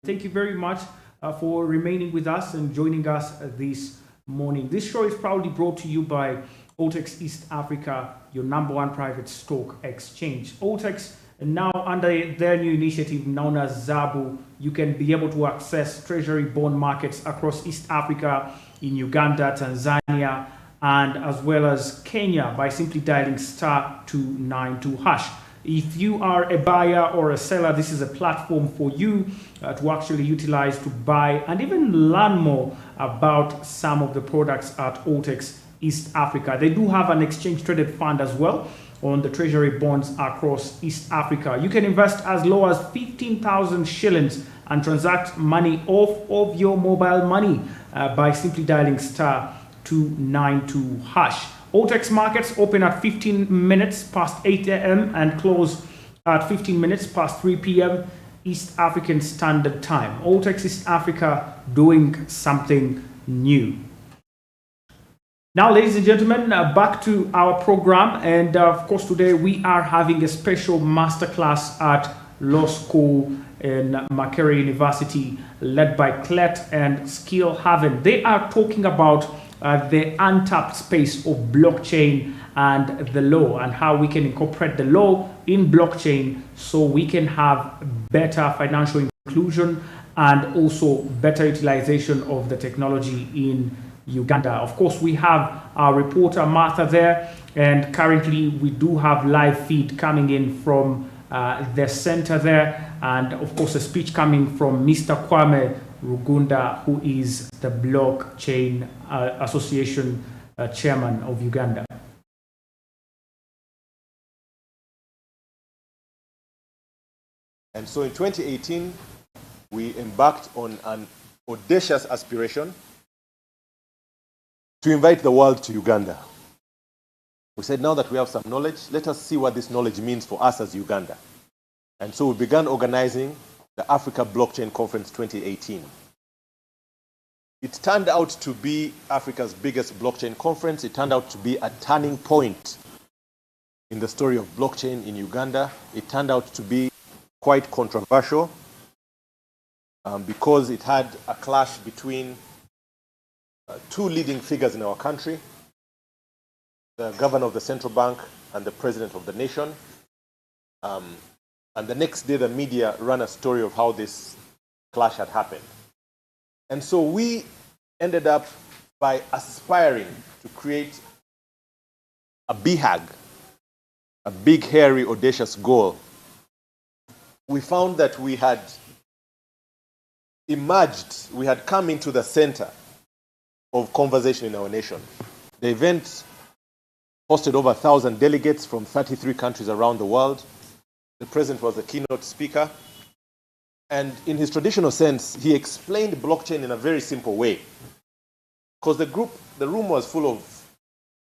Thank you very much for remaining with us and joining us this morning. This show is proudly brought to you by OTEX East Africa, your #1 private stock exchange. OTEX, now under their new initiative known as SSEBBALE, you can be able to access treasury bond markets across East Africa, in Uganda, Tanzania, and as well as Kenya by simply dialing *292#. If you are a buyer or a seller, this is a platform for you to actually utilize to buy and even learn more about some of the products at OTEX East Africa. They do have an exchange traded fund as well on the treasury bonds across East Africa. You can invest as low as 15,000 shillings and transact money off of your mobile money by simply dialing *292#. OTEX markets open at 15 minutes past 8 a.m. and close at 15 minutes past 3 p.m. East African Standard Time. OTEX East Africa doing something new. Now, ladies and gentlemen, back to our program. And of course, today we are having a special masterclass at Law School in MARKERT University, led by Clet and Skill Haven. They are talking about the untapped space of blockchain and the law, and how we can incorporate the law in blockchain so we can have better financial inclusion and also better utilization of the technology in Uganda. Of course, we have our reporter Martha there, and currently we do have live feed coming in from the center there, and of course a speech coming from Mr. Kwame Rugunda, who is the Blockchain Association chairman of Uganda. And so in 2018, we embarked on an audacious aspiration to invite the world to Uganda. We said, now that we have some knowledge, let us see what this knowledge means for us as Uganda. And so we began organizing the Africa Blockchain Conference 2018. It turned out to be Africa's biggest blockchain conference. It turned out to be a turning point in the story of blockchain in Uganda. It turned out to be quite controversial because it had a clash between two leading figures in our country, the governor of the central bank and the president of the nation. And the next day, the media ran a story of how this clash had happened. And so we ended up by aspiring to create a BHAG, a big, hairy, audacious goal. We found that we had emerged, we had come into the center of conversation in our nation. The event hosted over 1,000 delegates from 33 countries around the world. The president was the keynote speaker. And in his traditional sense, he explained blockchain in a very simple way. Because the room was full of,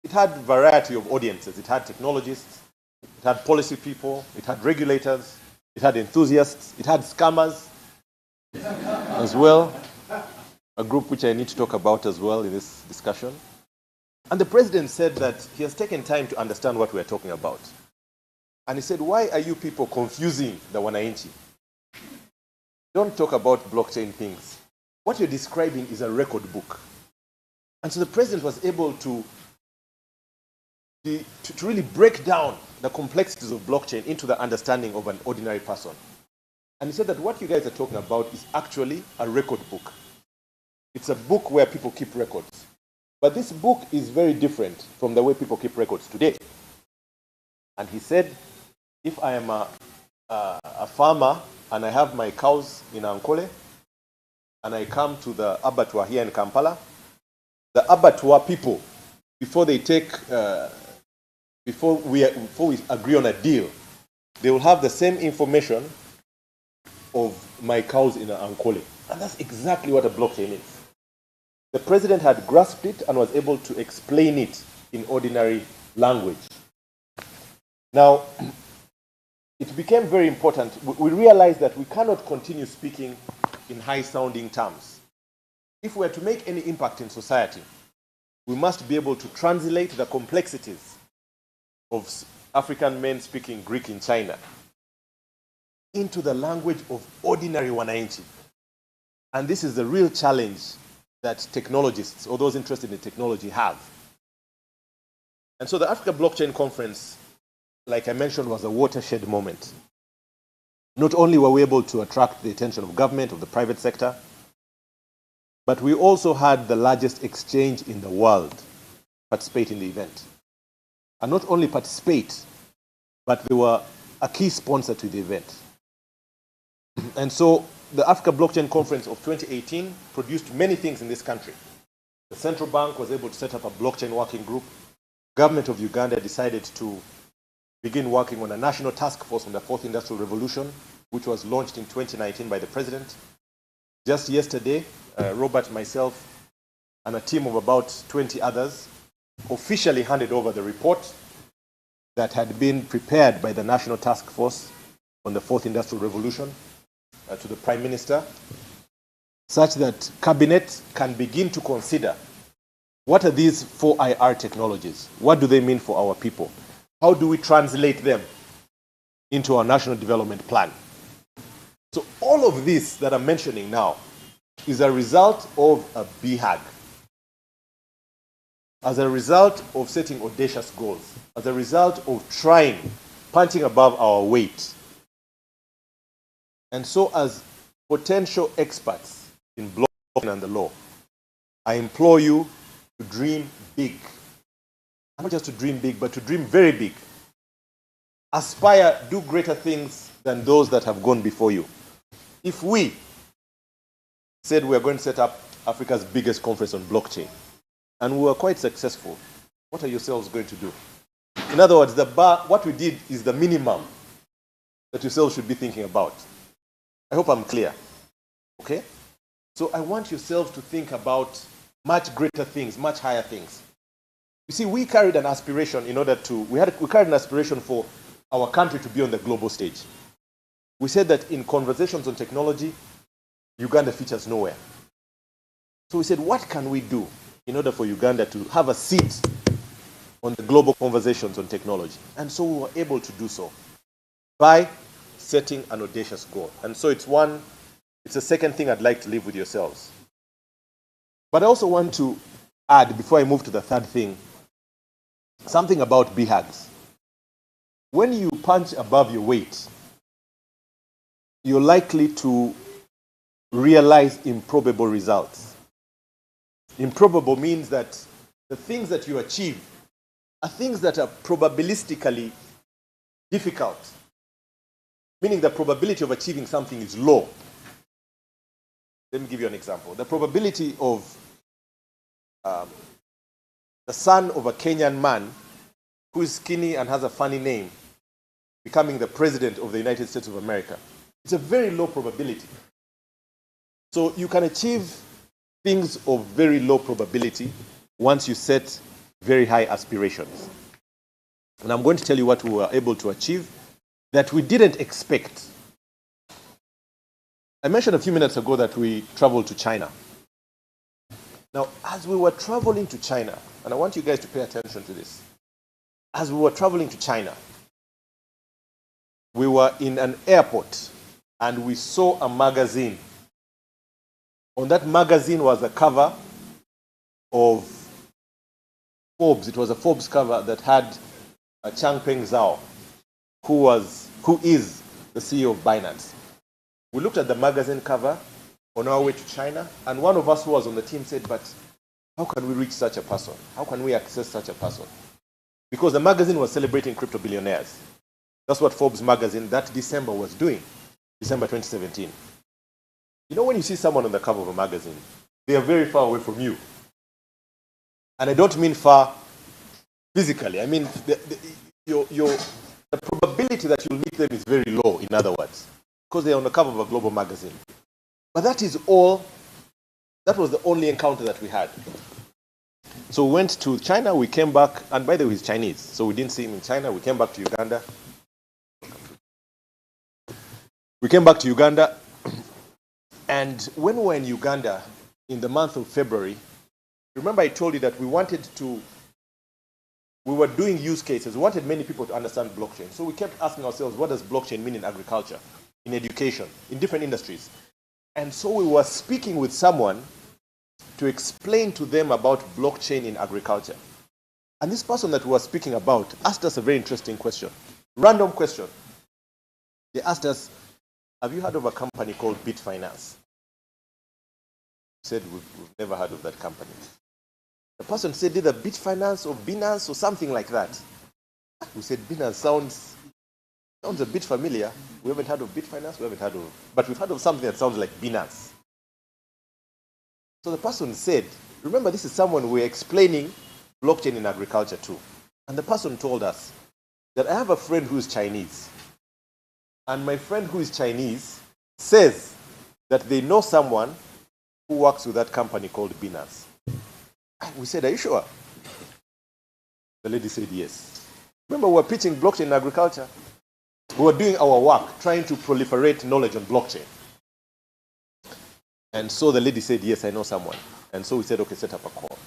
it had a variety of audiences. It had technologists, it had policy people, it had regulators, it had enthusiasts, it had scammers as well. A group which I need to talk about as well in this discussion. And the president said that he has taken time to understand what we're talking about. And he said, why are you people confusing the wananchi? Don't talk about blockchain things. What you're describing is a record book. And so the president was able to really break down the complexities of blockchain into the understanding of an ordinary person. And he said that what you guys are talking about is actually a record book. It's a book where people keep records. But this book is very different from the way people keep records today. And he said, if I am a farmer and I have my cows in Ankole, and I come to the abattoir here in Kampala, the abattoir people, before we agree on a deal, they will have the same information of my cows in Ankole. And that's exactly what a blockchain is. The president had grasped it and was able to explain it in ordinary language. Now, it became very important. We realized that we cannot continue speaking in high-sounding terms. If we are to make any impact in society, we must be able to translate the complexities of African men speaking Greek in China into the language of ordinary wananchi. And this is the real challenge that technologists or those interested in technology have. And so the Africa Blockchain Conference, like I mentioned, was a watershed moment. Not only were we able to attract the attention of government, of the private sector, but we also had the largest exchange in the world participate in the event. And not only participate, but they were a key sponsor to the event. And so the Africa Blockchain Conference of 2018 produced many things in this country. The central bank was able to set up a blockchain working group. Government of Uganda decided to begin working on a national task force on the fourth industrial revolution, which was launched in 2019 by the president. Just yesterday, Robert, myself, and a team of about 20 others officially handed over the report that had been prepared by the national task force on the fourth industrial revolution to the Prime Minister, such that Cabinet can begin to consider what are these 4IR technologies? What do they mean for our people? How do we translate them into our national development plan? So all of this that I'm mentioning now is a result of a BHAG, as a result of setting audacious goals, as a result of trying, punching above our weight. And so as potential experts in blockchain and the law, I implore you to dream big. Not just to dream big, but to dream very big. Aspire, do greater things than those that have gone before you. If we said we are going to set up Africa's biggest conference on blockchain, and we were quite successful, what are yourselves going to do? In other words, the bar, what we did is the minimum that yourselves should be thinking about. I hope I'm clear. Okay? So I want yourselves to think about much greater things, much higher things. You see, we carried an aspiration in order to, we carried an aspiration for our country to be on the global stage. We said that in conversations on technology, Uganda features nowhere. So we said, what can we do in order for Uganda to have a seat on the global conversations on technology? And so we were able to do so by setting an audacious goal. And so it's the second thing I'd like to leave with yourselves. But I also want to add, before I move to the third thing, something about BHAGs. When you punch above your weight, you're likely to realize improbable results. Improbable means that the things that you achieve are things that are probabilistically difficult, meaning the probability of achieving something is low. Let me give you an example. The probability of the son of a Kenyan man who is skinny and has a funny name becoming the president of the United States of America, it's a very low probability. So you can achieve things of very low probability once you set very high aspirations. And I'm going to tell you what we were able to achieve that we didn't expect. I mentioned a few minutes ago that we traveled to China. Now, as we were traveling to China, and I want you guys to pay attention to this. As we were traveling to China, we were in an airport and we saw a magazine. On that magazine was a cover of Forbes. It was a Forbes cover that had Changpeng Zhao, who is the CEO of Binance. We looked at the magazine cover on our way to China, and one of us who was on the team said, but how can we reach such a person? How can we access such a person? Because the magazine was celebrating crypto billionaires. That's what Forbes magazine that December was doing, December 2017. You know, when you see someone on the cover of a magazine, they are very far away from you. And I don't mean far physically. I mean, the probability that you'll meet them is very low, in other words, because they're on the cover of a global magazine. But that was the only encounter that we had. So we went to China, we came back, and by the way, he's Chinese, so we didn't see him in China. We came back to Uganda. And when we were in Uganda in the month of February, remember I told you that we were doing use cases. We wanted many people to understand blockchain. So we kept asking ourselves, what does blockchain mean in agriculture, in education, in different industries? And so we were speaking with someone to explain to them about blockchain in agriculture. And this person that we were speaking about asked us a very interesting question. Random question. They asked us, have you heard of a company called Bitfinance? We said, we've never heard of that company. The person said either Bitfinance or Binance or something like that. We said, Binance sounds a bit familiar. We haven't heard of Bitfinance, but we've heard of something that sounds like Binance. So the person said, remember, this is someone we're explaining blockchain in agriculture to. And the person told us that I have a friend who is Chinese. And my friend who is Chinese says that they know someone who works with that company called Binance. We said, are you sure? The lady said yes. Remember, we were pitching blockchain in agriculture. We were doing our work, trying to proliferate knowledge on blockchain. And so the lady said, yes, I know someone. And so we said, okay, set up a call.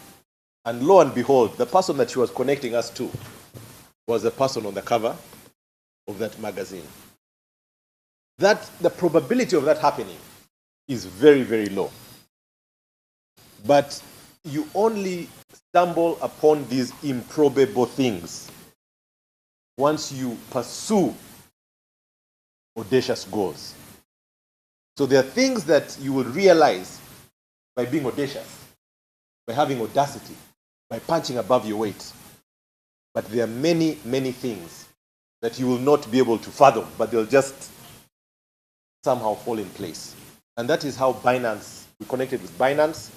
And lo and behold, the person that she was connecting us to was the person on the cover of that magazine. The probability of that happening is very, very low. But you only stumble upon these improbable things once you pursue audacious goals. So there are things that you will realize by being audacious, by having audacity, by punching above your weight. But there are many, many things that you will not be able to fathom, but they'll just somehow fall in place. And that is how Binance, we connected with Binance,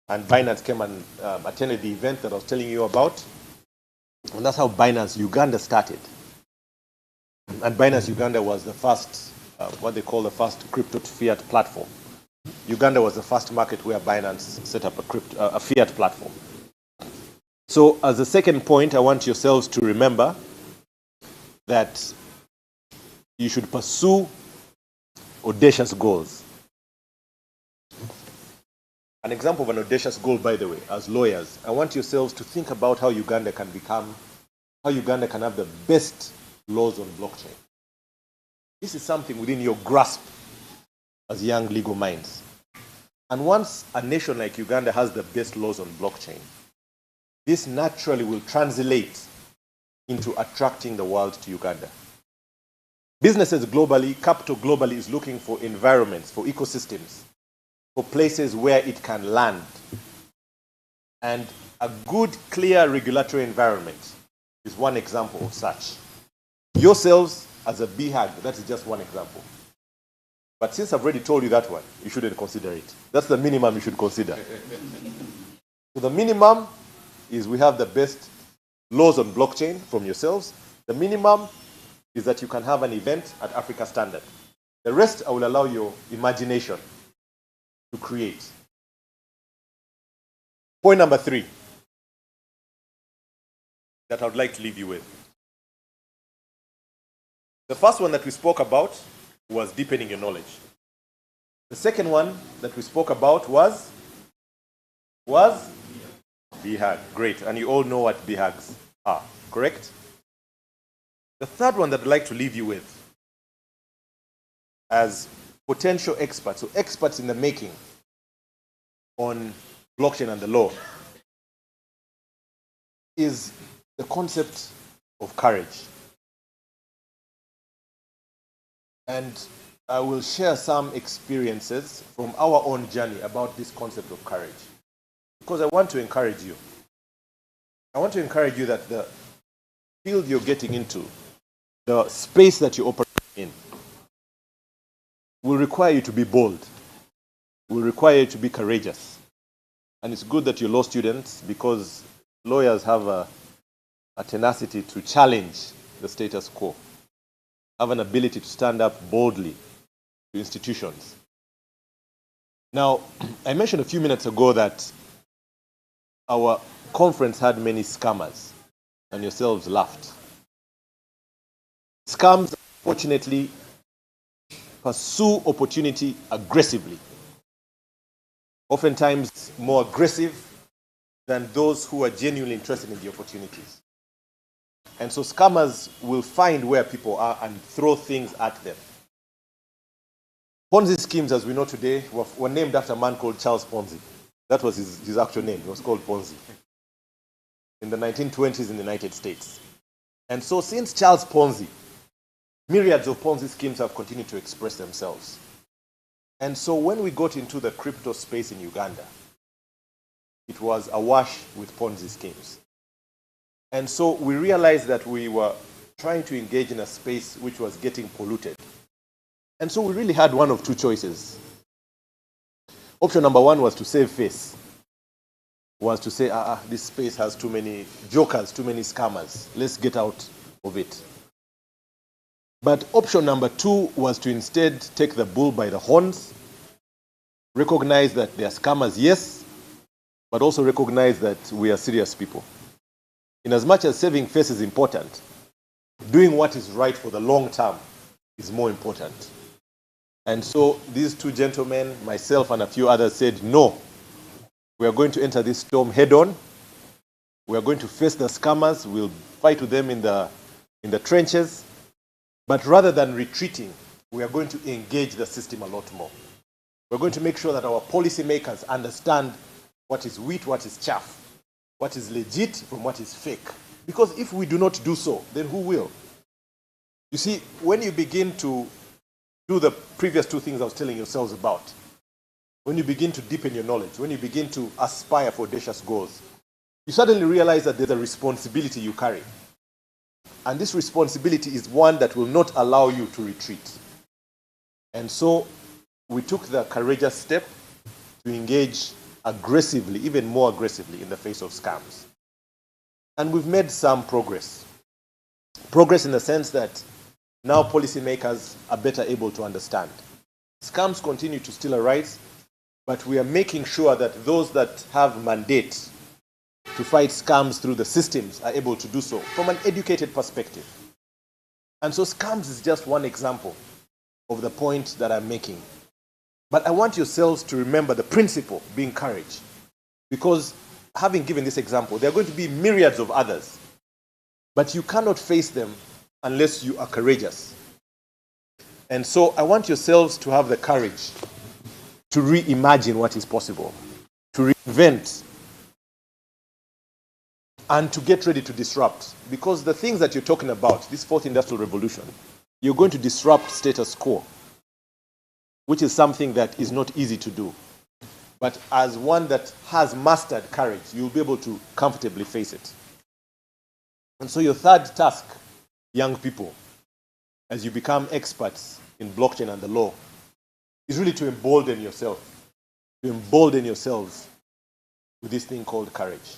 and Binance came and attended the event that I was telling you about. And that's how Binance Uganda started. And Binance Uganda was the first, what they call the first crypto to fiat platform. Uganda was the first market where Binance set up a fiat platform. So as a second point, I want yourselves to remember that you should pursue audacious goals. An example of an audacious goal, by the way, as lawyers, I want yourselves to think about how Uganda can have the best laws on blockchain. This is something within your grasp as young legal minds. And once a nation like Uganda has the best laws on blockchain, this naturally will translate into attracting the world to Uganda. Businesses globally, capital globally is looking for environments, for ecosystems, for places where it can land. And a good, clear regulatory environment is one example of such. Yourselves as a BHAG, that is just one example. But since I've already told you that one, you shouldn't consider it. That's the minimum you should consider. So the minimum is we have the best laws on blockchain from yourselves. The minimum is that you can have an event at Africa Standard. The rest I will allow your imagination to create. Point number 3 that I would like to leave you with. The first one that we spoke about was deepening your knowledge. The second one that we spoke about was BHAG. Great. And you all know what BHAGs are, correct? The third one that I'd like to leave you with as potential experts, or experts in the making on blockchain and the law, is the concept of courage. And I will share some experiences from our own journey about this concept of courage. Because I want to encourage you. I want to encourage you that the field you're getting into, the space that you operate in, will require you to be bold, will require you to be courageous. And it's good that you're law students, because lawyers have a tenacity to challenge the status quo, have an ability to stand up boldly to institutions. Now, I mentioned a few minutes ago that our conference had many scammers, and yourselves laughed. Scams, unfortunately, pursue opportunity aggressively, oftentimes more aggressive than those who are genuinely interested in the opportunities. And so scammers will find where people are and throw things at them. Ponzi schemes, as we know today, were named after a man called Charles Ponzi. That was his actual name. It was called Ponzi in the 1920s in the United States. And so since Charles Ponzi, myriads of Ponzi schemes have continued to express themselves. And so when we got into the crypto space in Uganda, it was awash with Ponzi schemes. And so we realized that we were trying to engage in a space which was getting polluted. And so we really had one of two choices. Option number one was to save face. Was to say, this space has too many jokers, too many scammers. Let's get out of it. But option number two was to instead take the bull by the horns, recognize that they are scammers, yes, but also recognize that we are serious people. In as much as saving face is important, doing what is right for the long term is more important. And so these two gentlemen, myself and a few others, said, no, we are going to enter this storm head on. We are going to face the scammers. We'll fight with them in the trenches. But rather than retreating, we are going to engage the system a lot more. We're going to make sure that our policymakers understand what is wheat, what is chaff, what is legit from what is fake. Because if we do not do so, then who will? You see, when you begin to do the previous two things I was telling yourselves about, when you begin to deepen your knowledge, when you begin to aspire for audacious goals, you suddenly realize that there's a responsibility you carry. And this responsibility is one that will not allow you to retreat. And so we took the courageous step to engage aggressively, even more aggressively, in the face of scams. And we've made some progress. Progress in the sense that now policymakers are better able to understand. Scams continue to still arise, but we are making sure that those that have mandate to fight scams through the systems are able to do so from an educated perspective. And so scams is just one example of the point that I'm making. But I want yourselves to remember the principle being courage. Because having given this example, there are going to be myriads of others. But you cannot face them unless you are courageous. And so I want yourselves to have the courage to reimagine what is possible, to reinvent, and to get ready to disrupt. Because the things that you're talking about, this fourth industrial revolution, you're going to disrupt status quo, which is something that is not easy to do. But as one that has mastered courage, you'll be able to comfortably face it. And so your third task, young people, as you become experts in blockchain and the law, is really to embolden yourself, to embolden yourselves with this thing called courage.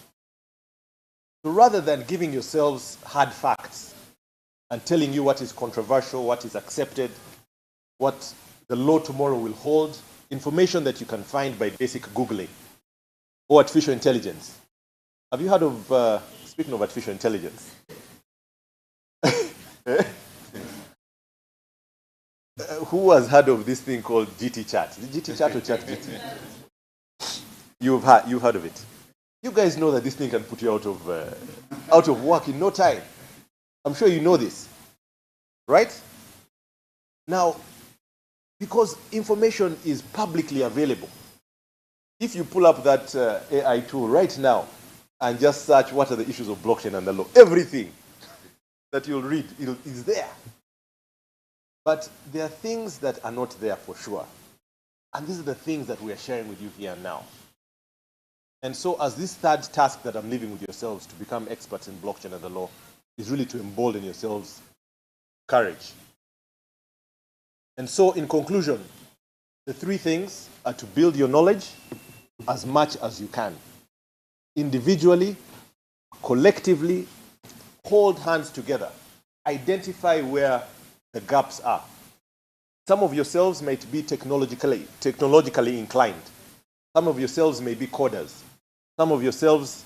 So rather than giving yourselves hard facts and telling you what is controversial, what is accepted, what the law tomorrow will hold, information that you can find by basic Googling or artificial intelligence. Have you heard of, speaking of artificial intelligence, who has heard of this thing called GT Chat? Is it GT Chat or Chat GT? You've heard of it. You guys know that this thing can put you out of work in no time. I'm sure you know this, right? Now, because information is publicly available, if you pull up that AI tool right now and just search what are the issues of blockchain and the law, everything that you'll read is there. But there are things that are not there for sure. And these are the things that we are sharing with you here now. And so as this third task that I'm leaving with yourselves to become experts in blockchain and the law is really to embolden yourselves courage. And so in conclusion, the three things are to build your knowledge as much as you can. Individually, collectively, hold hands together. Identify where the gaps are. Some of yourselves might be technologically inclined. Some of yourselves may be coders. Some of yourselves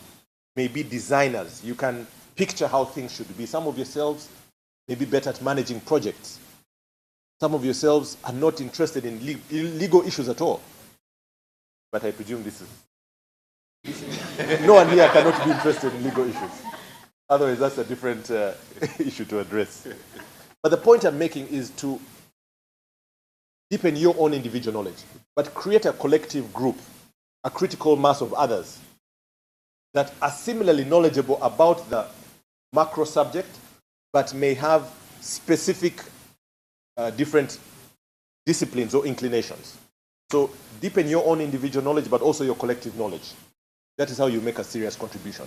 may be designers. You can picture how things should be. Some of yourselves may be better at managing projects. Some of yourselves are not interested in legal issues at all. But I presume this is... No one here cannot be interested in legal issues. Otherwise, that's a different issue to address. But the point I'm making is to deepen your own individual knowledge, but create a collective group, a critical mass of others that are similarly knowledgeable about the macro subject, but may have specific different disciplines or inclinations. So deepen your own individual knowledge, but also your collective knowledge. That is how you make a serious contribution.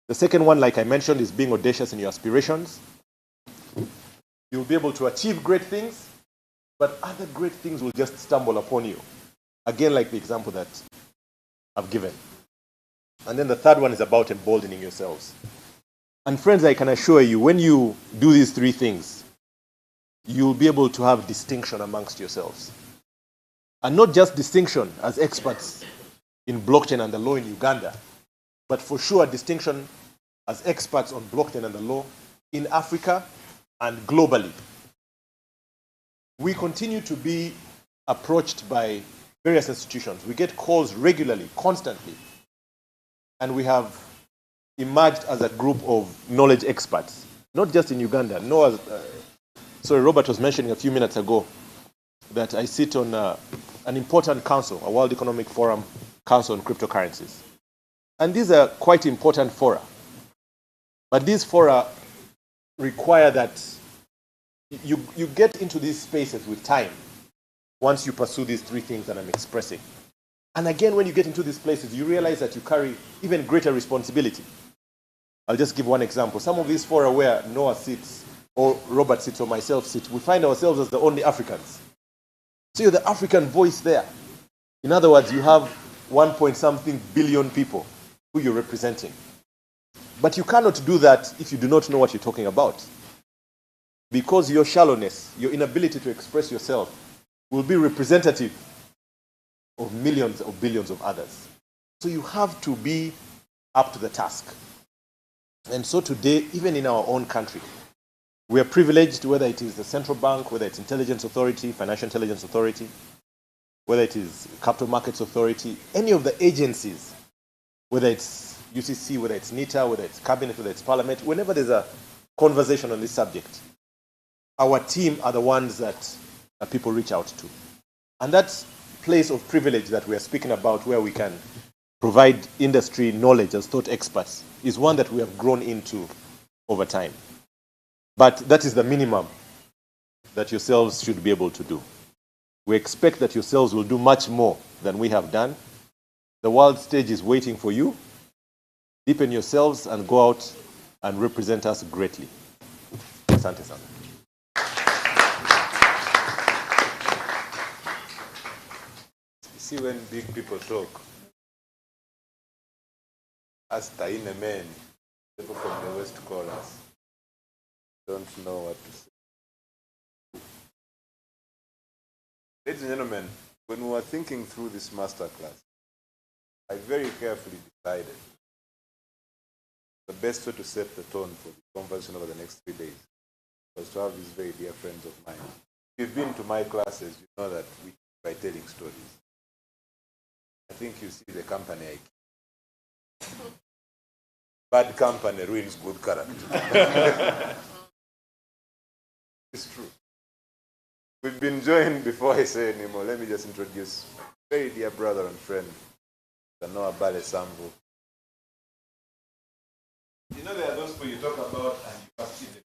The second one, like I mentioned, is being audacious in your aspirations. You'll be able to achieve great things, but other great things will just stumble upon you. Again, like the example that I've given. And then the third one is about emboldening yourselves. And friends, I can assure you, when you do these three things, you'll be able to have distinction amongst yourselves. And not just distinction as experts in blockchain and the law in Uganda, but for sure distinction as experts on blockchain and the law in Africa and globally. We continue to be approached by various institutions. We get calls regularly, constantly. And we have emerged as a group of knowledge experts, not just in Uganda. Robert was mentioning a few minutes ago that I sit on an important council, a World Economic Forum Council on cryptocurrencies. And these are quite important fora. But these fora require that you get into these spaces with time once you pursue these three things that I'm expressing. And again, when you get into these places, you realize that you carry even greater responsibility. I'll just give one example. Some of these fora where Noah sits, or Robert sits, or myself sit, we find ourselves as the only Africans. So you're the African voice there. In other words, you have 1.something billion people who you're representing. But you cannot do that if you do not know what you're talking about. Because your shallowness, your inability to express yourself, will be representative of millions or billions of others. So you have to be up to the task. And so today, even in our own country, we are privileged, whether it is the central bank, whether it's intelligence authority, financial intelligence authority, whether it is capital markets authority, any of the agencies, whether it's UCC, whether it's NITA, whether it's cabinet, whether it's parliament, whenever there's a conversation on this subject, our team are the ones that people reach out to. And that place of privilege that we are speaking about, where we can provide industry knowledge as thought experts, is one that we have grown into over time. But that is the minimum that yourselves should be able to do. We expect that yourselves will do much more than we have done. The world stage is waiting for you. Deepen yourselves and go out and represent us greatly. Asante sana. See, when big people talk, as Taine men, people from the West call us, don't know what to say. Ladies and gentlemen, when we were thinking through this masterclass, I very carefully decided the best way to set the tone for the conversation over the next 3 days was to have these very dear friends of mine. If you've been to my classes, you know that we by telling stories. I think you see the company I keep. Bad company ruins good character. It's true. We've been joined, before I say anymore, let me just introduce very dear brother and friend, the Noah Bale Sambu. You know, there are those people you talk about and you can't see them.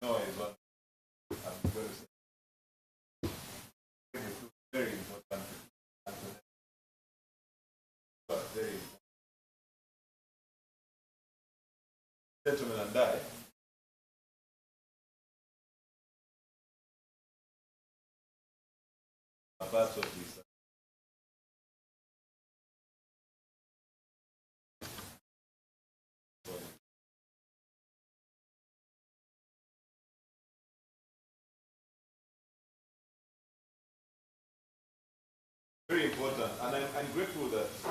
Noah is one. I'm going to say. Very important. But very important. Gentlemen and I. Part of this. Very important, and I'm grateful that the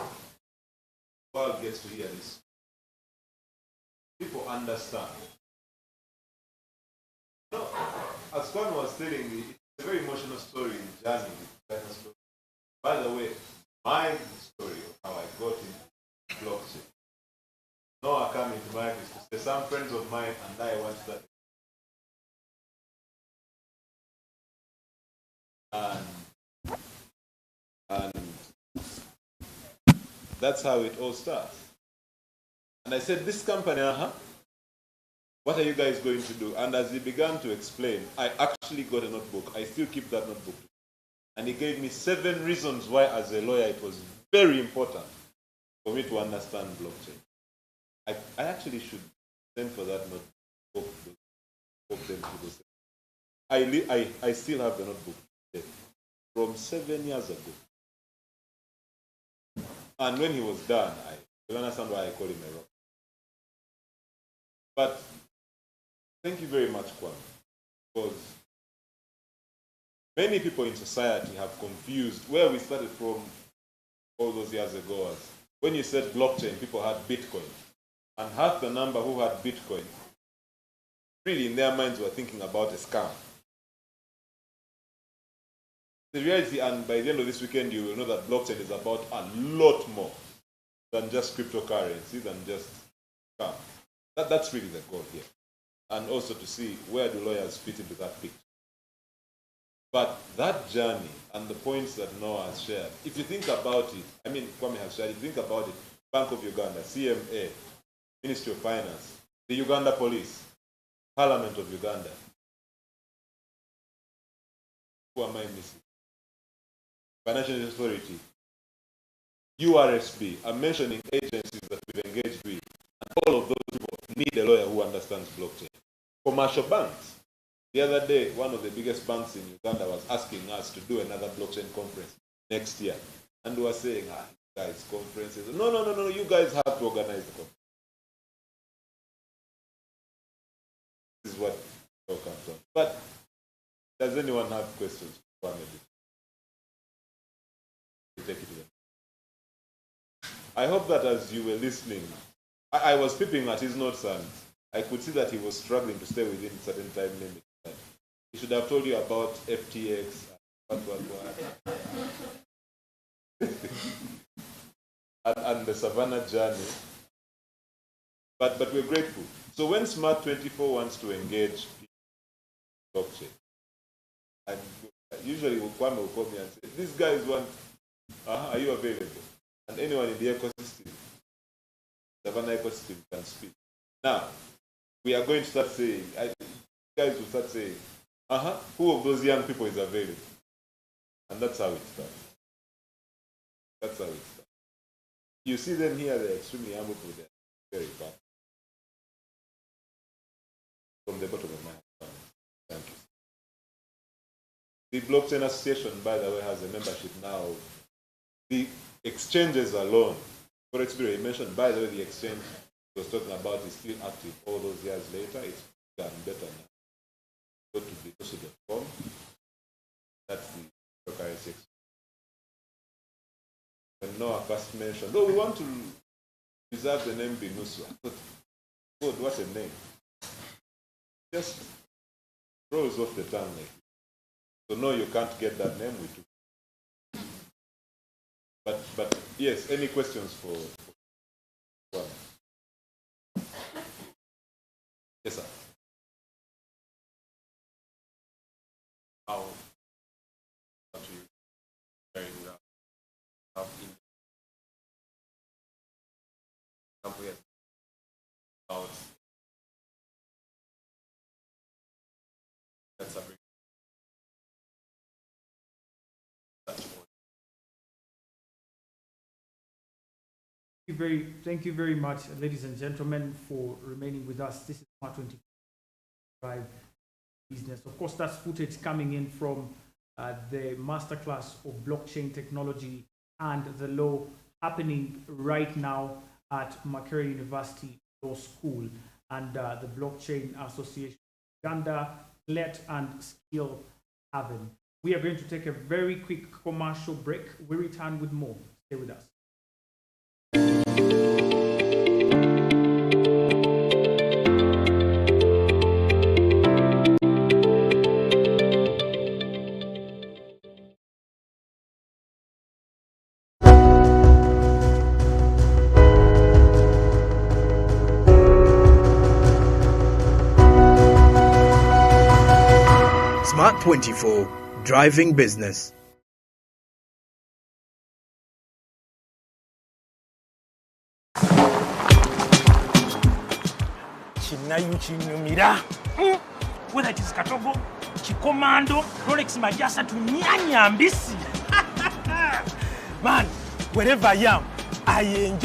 world gets to hear this. People understand. No, as Kwan was telling me, it's a very emotional story, journey. By the way, my story of how I got into blockchain. Noah coming to my office to say, some friends of mine and I want that. And that's how it all starts. And I said, this company, what are you guys going to do? And as he began to explain, I actually got a notebook. I still keep that notebook. And he gave me 7 reasons why, as a lawyer, it was very important for me to understand blockchain. I actually should send for that notebook. I still have the notebook from 7 years ago. And when he was done, I don't understand why I call him a rock. But thank you very much, Kwame, because many people in society have confused where we started from all those years ago. As when you said blockchain, people had Bitcoin. And half the number who had Bitcoin, really in their minds were thinking about a scam. The reality, and by the end of this weekend, you will know that blockchain is about a lot more than just cryptocurrency, than just scam. That's really the goal here. And also to see where do lawyers fit into that picture. But that journey and the points that Noah has shared, if you think about it, Kwame has shared, if you think about it, Bank of Uganda, CMA, Ministry of Finance, the Uganda Police, Parliament of Uganda. Who am I missing? Financial Authority, URSB. I'm mentioning agencies that we've engaged with. And all of those people need a lawyer who understands blockchain. Commercial banks. The other day, one of the biggest banks in Uganda was asking us to do another blockchain conference next year. And we were saying, guys, conferences. No, you guys have to organize the conference. This is what all comes from. But does anyone have questions? Take it away. I hope that as you were listening, I was peeping at his notes and I could see that he was struggling to stay within certain time limits. He should have told you about FTX and the Savannah journey. But we're grateful. So when Smart24 wants to engage blockchain, and usually Kwame will call me and say, these guys want, are you available? And anyone in the ecosystem, Savannah ecosystem, can speak. Now, we are going to start saying, guys will start saying, who of those young people is available? And that's how it starts. That's how it starts. You see them here, they're extremely humble people, they're very bad. From the bottom of my heart, thank you. The Blockchain Association, by the way, has a membership now. The exchanges alone, for experience, you mentioned, by the way, the exchange he was talking about is still active all those years later. It's gotten better now. Go to the also.com. That's the cryptocurrency exchange. And Noah first mentioned, we want to preserve the name Binusu. I thought, God, what a name. Just rolls off the tongue like this. So no, you can't get that name with you. But yes, any questions for one? Yes, sir. How do you carry that up in example about that's a big Thank you very much, ladies and gentlemen, for remaining with us. This is Smart24 Drive Business. Of course, that's footage coming in from the masterclass of blockchain technology and the law happening right now at MARKERT University Law School and the Blockchain Association Uganda, Let and Skill Haven. We are going to take a very quick commercial break. We return with more. Stay with us. Smart24, driving business. kinnayu kinyumira. Whether it is Katogo, Chikomando, Rolex Majasa to Nyanya Mbisi. Man, wherever I am, I enjoy